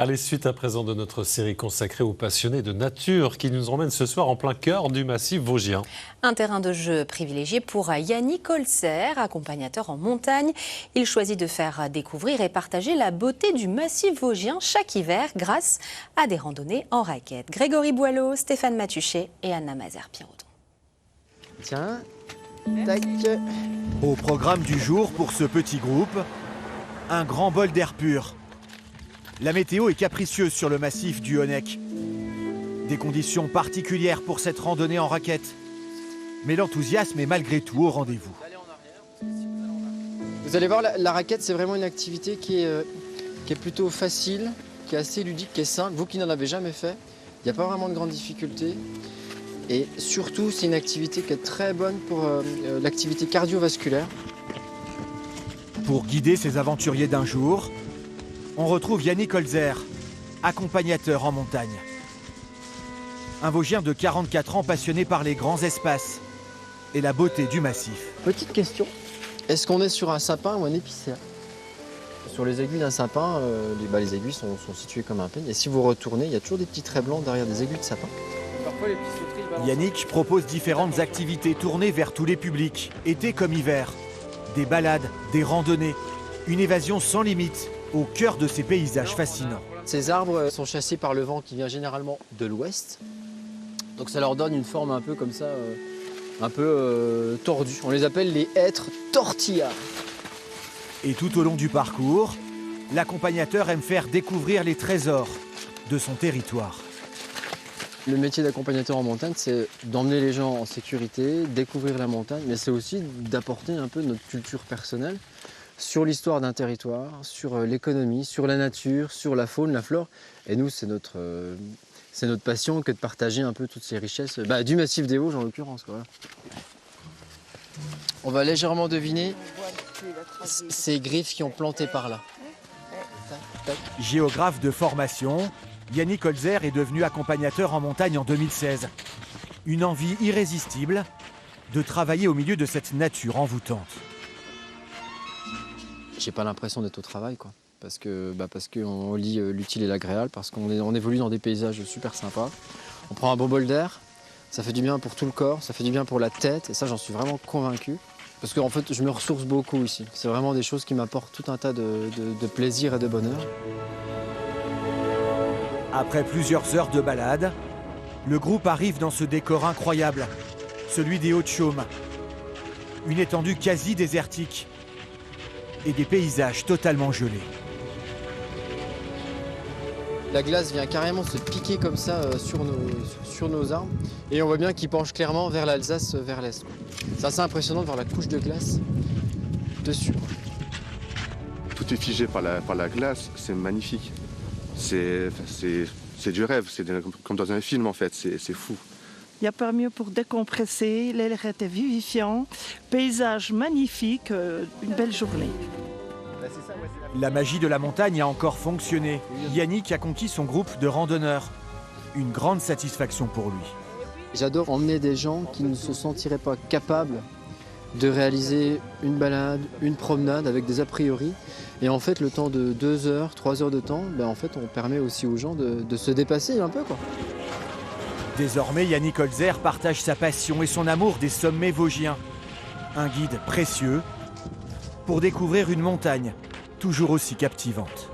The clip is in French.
Allez, suite à présent de notre série consacrée aux passionnés de nature qui nous emmène ce soir en plein cœur du massif vosgien. Un terrain de jeu privilégié pour Yannick Holzer, accompagnateur en montagne. Il choisit de faire découvrir et partager la beauté du massif vosgien chaque hiver grâce à des randonnées en raquettes. Grégory Boileau, Stéphane Matuchet et Anna Mazer-Piroudon. Tiens, tac. Au programme du jour pour ce petit groupe, un grand bol d'air pur. La météo est capricieuse sur le massif du Honeck. Des conditions particulières pour cette randonnée en raquette. Mais l'enthousiasme est malgré tout au rendez-vous. Vous allez voir, la raquette, c'est vraiment une activité qui est plutôt facile, qui est assez ludique, qui est simple. Vous qui n'en avez jamais fait, il n'y a pas vraiment de grandes difficultés. Et surtout, c'est une activité qui est très bonne pour l'activité cardiovasculaire. Pour guider ces aventuriers d'un jour, on retrouve Yannick Holzer, accompagnateur en montagne. Un Vosgien de 44 ans passionné par les grands espaces et la beauté du massif. Petite question, est-ce qu'on est sur un sapin ou un épicéa? Sur les aiguilles d'un sapin, les aiguilles sont situées comme un peigne. Et si vous retournez, il y a toujours des petits traits blancs derrière des aiguilles de sapin. Yannick propose différentes activités tournées vers tous les publics, été comme hiver. Des balades, des randonnées, une évasion sans limite au cœur de ces paysages fascinants. Ces arbres sont chassés par le vent qui vient généralement de l'ouest. Donc ça leur donne une forme un peu comme ça, un peu tordue. On les appelle les hêtres tortillards. Et tout au long du parcours, l'accompagnateur aime faire découvrir les trésors de son territoire. Le métier d'accompagnateur en montagne, c'est d'emmener les gens en sécurité, découvrir la montagne, mais c'est aussi d'apporter un peu notre culture personnelle sur l'histoire d'un territoire, sur l'économie, sur la nature, sur la faune, la flore. Et nous, c'est notre passion que de partager un peu toutes ces richesses, du massif des Vosges en l'occurrence. Voilà. On va légèrement deviner ces griffes qui ont planté par là. Géographe de formation, Yannick Holzer est devenu accompagnateur en montagne en 2016. Une envie irrésistible de travailler au milieu de cette nature envoûtante. J'ai pas l'impression d'être au travail, quoi. Parce qu'on lie l'utile et l'agréable, parce qu'on évolue dans des paysages super sympas. On prend un bon bol d'air, ça fait du bien pour tout le corps, ça fait du bien pour la tête, et ça j'en suis vraiment convaincu. Parce qu'en fait, je me ressource beaucoup ici. C'est vraiment des choses qui m'apportent tout un tas de plaisir et de bonheur. Après plusieurs heures de balade, le groupe arrive dans ce décor incroyable, celui des Hauts-de-Chaume. Une étendue quasi désertique et des paysages totalement gelés. La glace vient carrément se piquer comme ça sur nos arbres. Et on voit bien qu'il penche clairement vers l'Alsace, vers l'est. C'est assez impressionnant de voir la couche de glace dessus. Tout est figé par la glace, c'est magnifique. C'est du rêve, c'est comme dans un film en fait, c'est fou. Il n'y a pas mieux pour décompresser, l'air était vivifiant, paysage magnifique, une belle journée. La magie de la montagne a encore fonctionné. Yannick a conquis son groupe de randonneurs. Une grande satisfaction pour lui. J'adore emmener des gens qui ne se sentiraient pas capables de réaliser une balade, une promenade avec des a priori. Et en fait, le temps de 2 heures, 3 heures de temps, en fait, on permet aussi aux gens de se dépasser un peu, quoi. Désormais, Yannick Holzer partage sa passion et son amour des sommets vosgiens. Un guide précieux pour découvrir une montagne toujours aussi captivante.